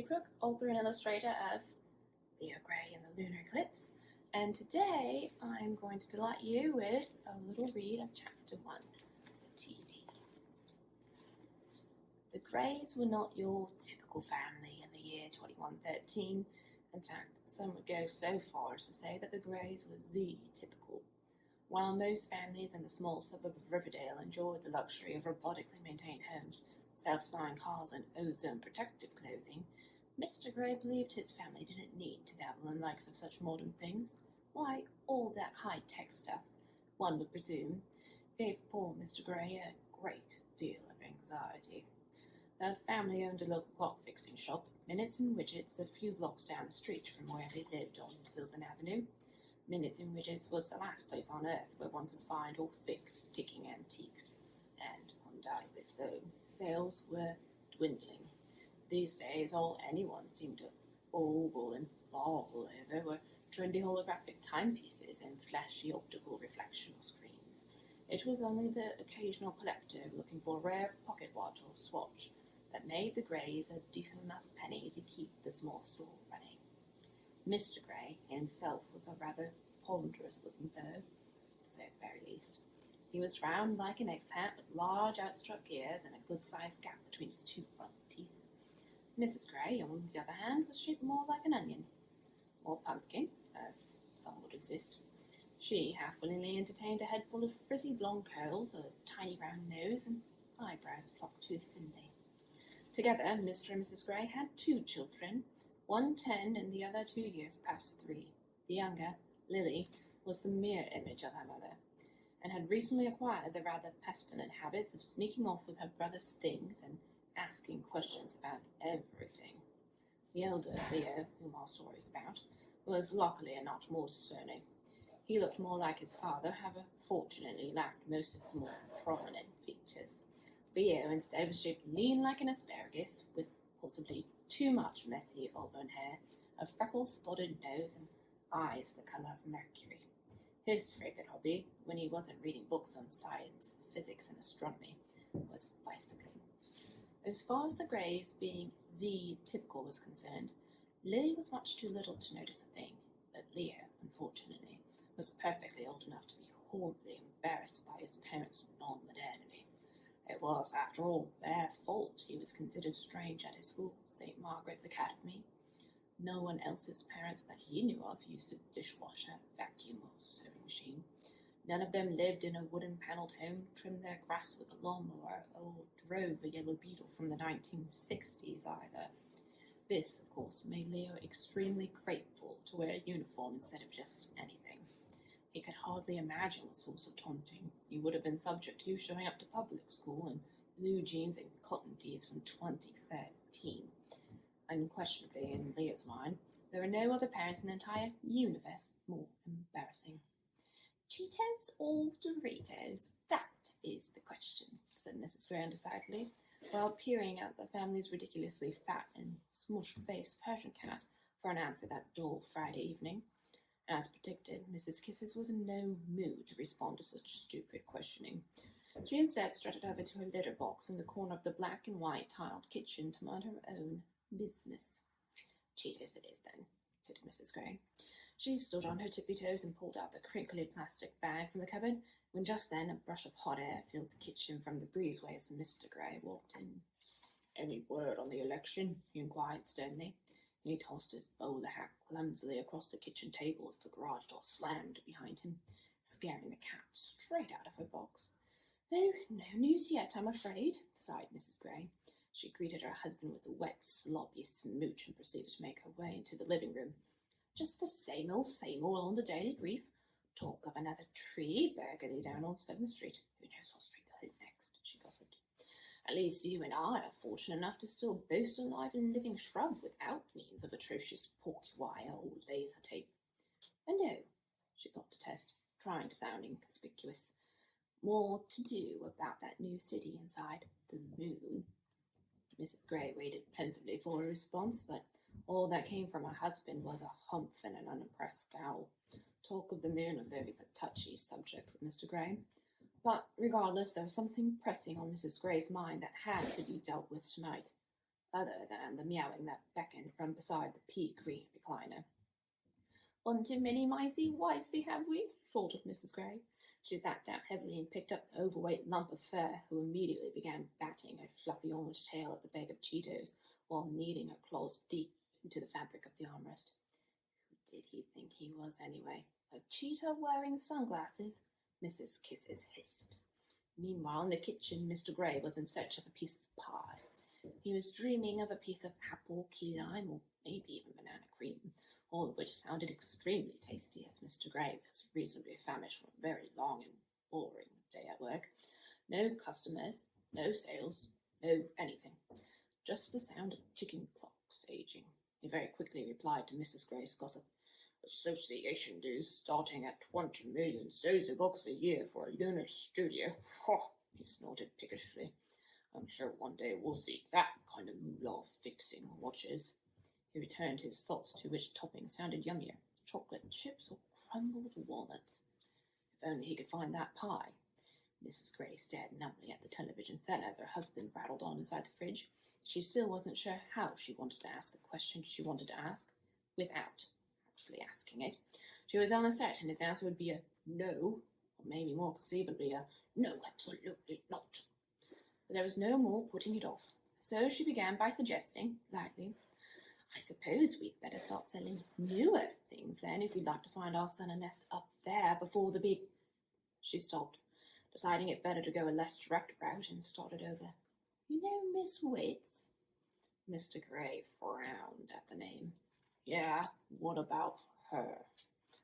Kruk, author and illustrator of Leo Gray and the Lunar Eclipse, and today I'm going to delight you with a little read of Chapter 1 of the TV. The Greys were not your typical family in the year 2113. In fact, some would go so far as to say that the Greys were Z-typical. While most families in the small suburb of Riverdale enjoyed the luxury of robotically maintained homes, self-flying cars, and ozone-protective clothing, Mr. Gray believed his family didn't need to dabble in likes of such modern things. Why, all that high-tech stuff, one would presume, gave poor Mr. Gray a great deal of anxiety. The family owned a local clock-fixing shop, Minutes and Widgets, a few blocks down the street from where they lived on Sylvan Avenue. Minutes and Widgets was the last place on earth where one could find or fix ticking antiques, and undoubtedly so, sales were dwindling. These days, all anyone seemed to ogle and boggle over were trendy holographic timepieces and flashy optical reflectional screens. It was only the occasional collector looking for a rare pocket watch or swatch that made the Greys a decent enough penny to keep the small store running. Mr. Gray himself was a rather ponderous-looking fellow, to say the very least. He was round like an eggplant, with large outstruck ears and a good-sized gap between his two front teeth. Mrs. Gray, on the other hand, was shaped more like an onion, or pumpkin, as some would insist. She half-willingly entertained a head full of frizzy blonde curls, a tiny round nose, and eyebrows plucked too thinly. Together, Mr. and Mrs. Gray had two children, one 10 and the other 2 years past 3. The younger, Lily, was the mirror image of her mother, and had recently acquired the rather pestilent habits of sneaking off with her brother's things and asking questions about everything. The elder, Leo, whom our story is about, was luckily a notch more discerning. He looked more like his father, however, fortunately lacked most of his more prominent features. Leo, instead, was shaped lean like an asparagus, with possibly too much messy auburn hair, a freckle-spotted nose, and eyes the color of mercury. His favorite hobby, when he wasn't reading books on science, physics, and astronomy, was bicycling. As far as the Greys being Z-typical was concerned, Lily was much too little to notice a thing, but Leo, unfortunately, was perfectly old enough to be horribly embarrassed by his parents' non-modernity. It was, after all, their fault he was considered strange at his school, St. Margaret's Academy. No one else's parents that he knew of used a dishwasher, vacuum, or sewing machine. None of them lived in a wooden-paneled home, trimmed their grass with a lawnmower, or drove a yellow beetle from the 1960s either. This, of course, made Leo extremely grateful to wear a uniform instead of just anything. He could hardly imagine what source of taunting he would have been subject to showing up to public school in blue jeans and cotton tees from 2013. Unquestionably, in Leo's mind, there were no other parents in the entire universe more embarrassing. Cheetos or Doritos? That is the question, said Mrs. Gray undecidedly, while peering at the family's ridiculously fat and smushed-faced Persian cat for an answer that dull Friday evening. As predicted, Mrs. Kisses was in no mood to respond to such stupid questioning. She instead strutted over to her litter box in the corner of the black and white tiled kitchen to mind her own business. Cheetos it is, then, said Mrs. Gray. She stood on her tippy toes and pulled out the crinkly plastic bag from the cupboard, when just then a brush of hot air filled the kitchen from the breezeway as Mr. Gray walked in. "Any word on the election?" he inquired sternly. He tossed his bowler hat clumsily across the kitchen table as the garage door slammed behind him, scaring the cat straight out of her box. "Oh, no news yet, I'm afraid," sighed Mrs. Gray. She greeted her husband with a wet, sloppy smooch and proceeded to make her way into the living room. "Just the same old on the daily grief. Talk of another tree burglary down on 7th Street. Who knows what street they'll hit next," she gossiped. "At least you and I are fortunate enough to still boast a live and living shrub without means of atrocious porky wire or laser tape. And no," she thought to test, trying to sound inconspicuous, "more to do about that new city inside the moon." Mrs. Gray waited pensively for a response, but all that came from her husband was a humph and an unimpressed scowl. Talk of the moon was always a touchy subject with Mr. Gray. But regardless, there was something pressing on Mrs. Gray's mind that had to be dealt with tonight. other than the meowing that beckoned from beside the pea-green recliner. "Want a mini-micey wicey, have we?" faltered Mrs. Gray. She sat down heavily and picked up the overweight lump of fur, who immediately began batting her fluffy orange tail at the bag of Cheetos while kneading her claws deep into the fabric of the armrest. Who did he think he was, anyway? A cheetah wearing sunglasses? Mrs. Kisses hissed. Meanwhile, in the kitchen, Mr. Gray was in search of a piece of pie. He was dreaming of a piece of apple, key lime, or maybe even banana cream, all of which sounded extremely tasty, as Mr. Gray was reasonably famished from a very long and boring day at work. No customers, no sales, no anything. Just the sound of ticking clocks aging. He very quickly replied to Mrs. Gray's gossip. "Association dues starting at 20 million Zozo bucks a year for a lunar studio." "Ho!" he snorted peckishly. "I'm sure one day we'll see that kind of moolah fixing watches." He returned his thoughts to which topping sounded yummier, chocolate chips or crumbled walnuts. If only he could find that pie. Mrs. Gray stared numbly at the television set as her husband rattled on inside the fridge. She still wasn't sure how she wanted to ask the question she wanted to ask, without actually asking it. She was almost certain his answer would be a no, or maybe more conceivably a no, absolutely not. But there was no more putting it off. So she began by suggesting, lightly, "I suppose we'd better start selling newer things then, if we'd like to find our son a nest up there before the big—" She stopped, deciding it better to go a less direct route, and started over. "You know Miss Wits?" Mr. Gray frowned at the name. "Yeah, what about her?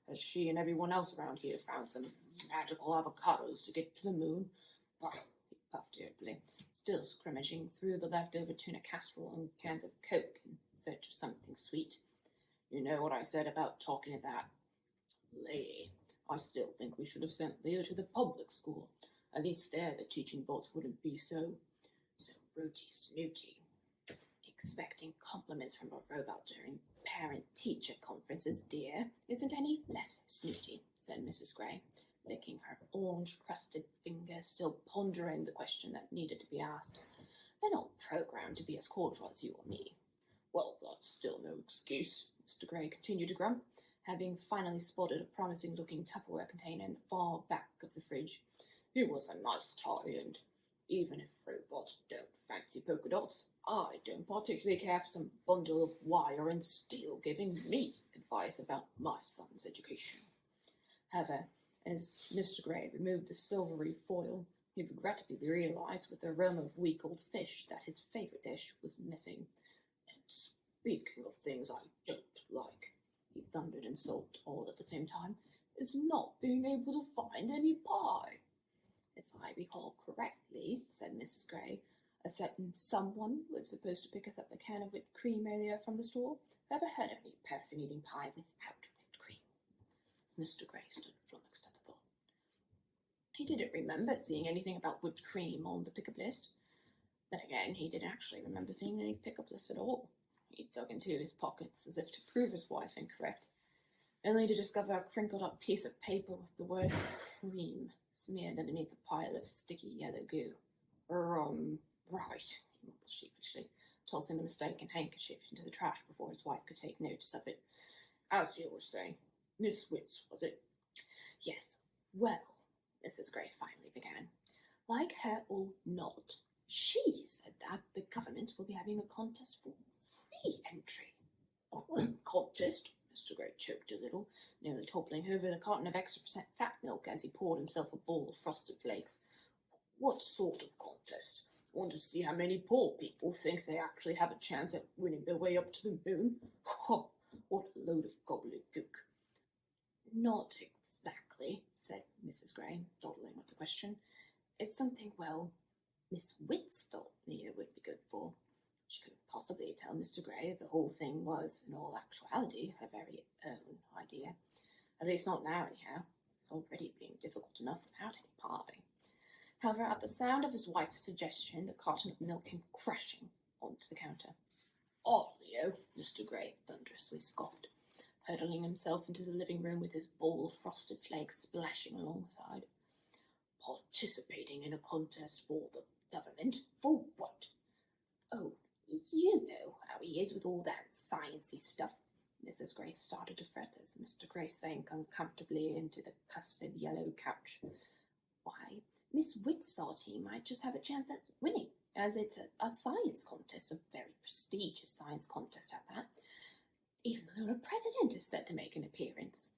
Has she and everyone else around here found some magical avocados to get to the moon?" He puffed irritably, still scrimmaging through the leftover tuna casserole and cans of Coke in search of something sweet. "You know what I said about talking to that lady? I still think we should have sent Leo to the public school. At least there the teaching bolts wouldn't be so rooty-snooty." Expecting compliments from a robot during parent-teacher conferences, dear, isn't any less snooty, said Mrs. Gray, licking her orange-crusted finger, still pondering the question that needed to be asked. "They're not programmed to be as cordial as you or me." "Well, that's still no excuse," Mr. Gray continued to grump, having finally spotted a promising-looking Tupperware container in the far back of the fridge. "It was a nice tie, and even if robots don't fancy polka dots, I don't particularly care for some bundle of wire and steel giving me advice about my son's education." However, as Mr. Gray removed the silvery foil, he regrettably realized with the aroma of week-old fish that his favorite dish was missing. "And speaking of things I don't like," he thundered and sulked all at the same time, "is not being able to find any pie." "If I recall correctly," said Mrs. Gray, "a certain someone was supposed to pick us up a can of whipped cream earlier from the store. Ever heard of any person eating pie without whipped cream?" Mr. Gray stood flummoxed at the thought. He didn't remember seeing anything about whipped cream on the pickup list. Then again, he didn't actually remember seeing any pickup list at all. He dug into his pockets as if to prove his wife incorrect, only to discover a crinkled-up piece of paper with the word "cream" smeared underneath a pile of sticky yellow goo. Right," he mumbled sheepishly, tossing the mistaken handkerchief into the trash before his wife could take notice of it. "As you were saying, Miss Wits, was it?" "Yes. Well," Mrs. Gray finally began, "like her or not, she said that the government will be having a contest for free entry." "Contest?" Mr. Gray choked a little, nearly toppling over the carton of extra% fat milk as he poured himself a bowl of frosted flakes. "What sort of contest? I want to see how many poor people think they actually have a chance at winning their way up to the moon. Ha! What a load of gobbledygook." "Not exactly," said Mrs. Gray, dawdling with the question. "It's something, well, Miss Wits thought Leo would be good for." She couldn't possibly tell Mr. Gray the whole thing was, in all actuality, her very own idea. At least not now, anyhow. It was already being difficult enough without any pie. However, at the sound of his wife's suggestion, the carton of milk came crashing onto the counter. "Oh, Leo," Mr. Gray thunderously scoffed, hurtling himself into the living room with his bowl of frosted flakes splashing alongside. "Participating in a contest for the government? For what?" "Oh, You know how he is with all that sciencey stuff. Mrs. Gray started to fret as Mr. Gray sank uncomfortably into the custard yellow couch. Why, Miss Witts thought he might just have a chance at winning, as it's a science contest, a very prestigious science contest at that. Even the Lunar President is said to make an appearance.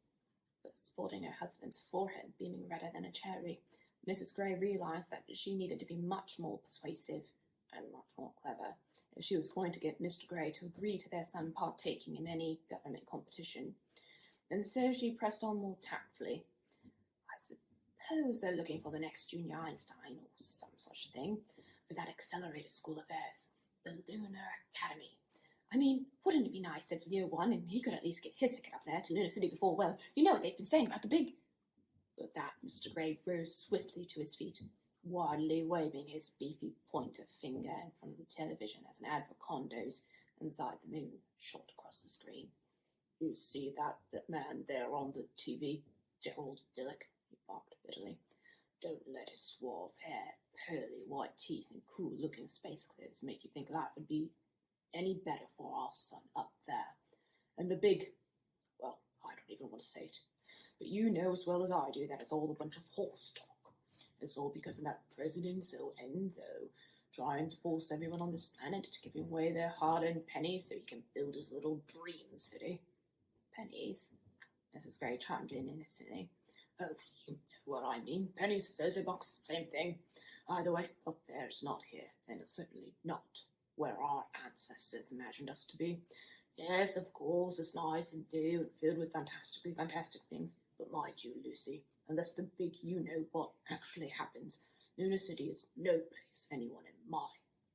But sporting her husband's forehead beaming redder than a cherry, Mrs. Gray realized that she needed to be much more persuasive and much more clever if she was going to get Mr. Gray to agree to their son partaking in any government competition. And so she pressed on more tactfully. I suppose they're looking for the next Junior Einstein or some such thing for that accelerated school of theirs, the Lunar Academy. I mean, wouldn't it be nice if Leo won and he could at least get his ticket up there to Lunar City before, well, you know what they've been saying about the big... With that, Mr. Gray rose swiftly to his feet, wildly waving his beefy pointer finger in front of the television as an ad for condos inside the moon shot across the screen. You see that man there on the TV, Gerald Dillick, he barked bitterly. Don't let his suave hair, pearly white teeth, and cool-looking space clothes make you think life would be any better for our son up there. And the big... well, I don't even want to say it. But you know as well as I do that it's all a bunch of horse talk. It's all because of that President so-and-so trying to force everyone on this planet to give away their hard-earned pennies so he can build his little dream city. Pennies? Mrs. Gray chimed in innocently. Oh, you know what I mean. Pennies, Thursday box, same thing. Either way, up there it's not here, and it's certainly not where our ancestors imagined us to be. Yes, of course, it's nice and new and filled with fantastically fantastic things, but mind you, Lucy, unless the big you-know-what actually happens, Lunar City is no place anyone in my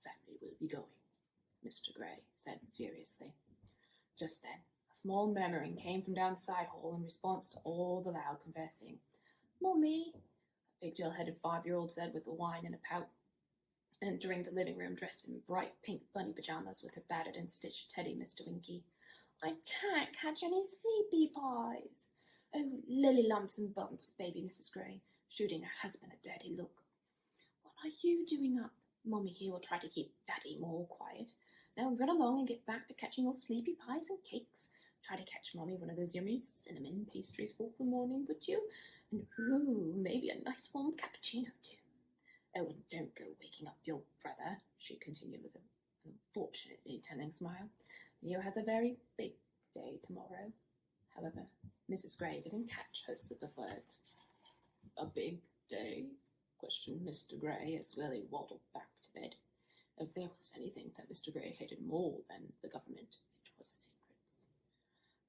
family will be going, Mr. Gray said furiously. Just then, a small murmuring came from down the side hall in response to all the loud conversing. Mommy, a pigtail-headed 5-year-old said with a whine and a pout, entering the living room dressed in bright pink bunny pajamas with her battered and stitched teddy, Mr. Winky. I can't catch any sleepy pies. Oh, lily lumps and bumps, baby Mrs. Gray, shooting her husband a dirty look. What are you doing up? Mommy here will try to keep Daddy more quiet. Now run along and get back to catching your sleepy pies and cakes. Try to catch Mommy one of those yummy cinnamon pastries for the morning, would you? And ooh, maybe a nice warm cappuccino too. Oh, and don't go waking up your brother, she continued with an unfortunately telling smile. Leo has a very big day tomorrow. However, Mrs. Gray didn't catch her slip of words. A big day? Questioned Mr. Gray as Lily waddled back to bed. If there was anything that Mr. Gray hated more than the government, it was secrets.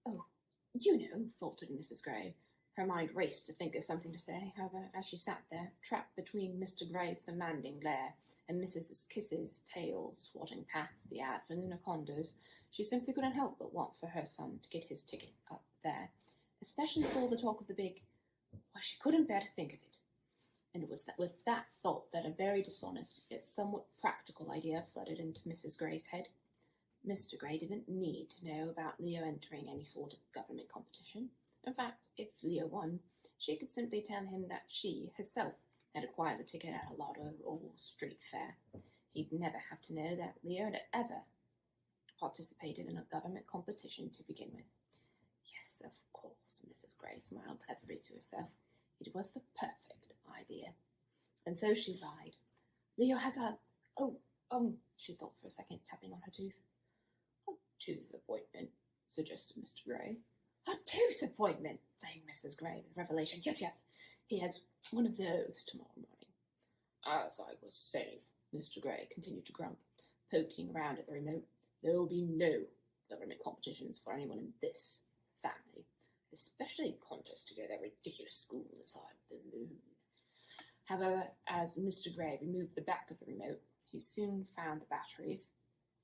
Oh, you know, faltered Mrs. Gray. Her mind raced to think of something to say. However, as she sat there, trapped between Mr. Gray's demanding glare and Mrs. Kiss's tail swatting past the ad for Lunar condos, she simply couldn't help but want for her son to get his ticket up there, especially for all the talk of the big... Why, she couldn't bear to think of it. And it was with that thought that a very dishonest, yet somewhat practical idea flooded into Mrs. Gray's head. Mr. Gray didn't need to know about Leo entering any sort of government competition. In fact, if Leo won, she could simply tell him that she, herself, had acquired the ticket at a lotto or street fair. He'd never have to know that Leo had ever participated in a government competition to begin with. Yes, of course, Mrs. Gray smiled cleverly to herself. It was the perfect idea. And so she lied. Leo has a... she thought for a second, tapping on her tooth. A tooth appointment, suggested Mr. Gray. A tooth appointment, saying Mrs. Gray with revelation. Yes, he has one of those tomorrow morning. As I was saying, Mr. Gray continued to grumble, poking around at the remote. There will be no government competitions for anyone in this family, especially contests to go to that ridiculous school inside the moon. However, as Mr. Gray removed the back of the remote, he soon found the batteries,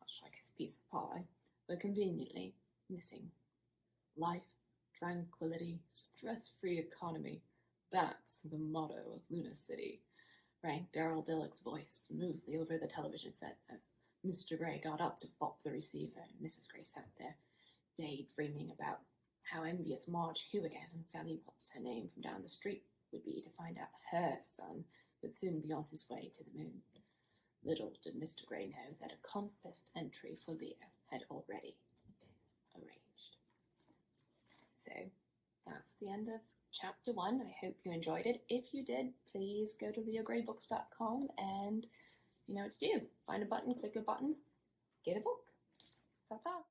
much like his piece of pie, were conveniently missing. Life, tranquility, stress-free economy. That's the motto of Lunar City, rang Darrell Dillick's voice smoothly over the television set as Mr. Gray got up to bop the receiver and Mrs. Gray sat there, daydreaming about how envious Marge Hooligan and Sally What's-Her-Name from down the street would be to find out her son would soon be on his way to the moon. Little did Mr. Gray know that a compassed entry for Leah had already been arranged. So that's the end of chapter 1. I hope you enjoyed it. If you did, please go to leograybooks.com and you know what to do. Find a button, click a button, get a book. Ta-ta.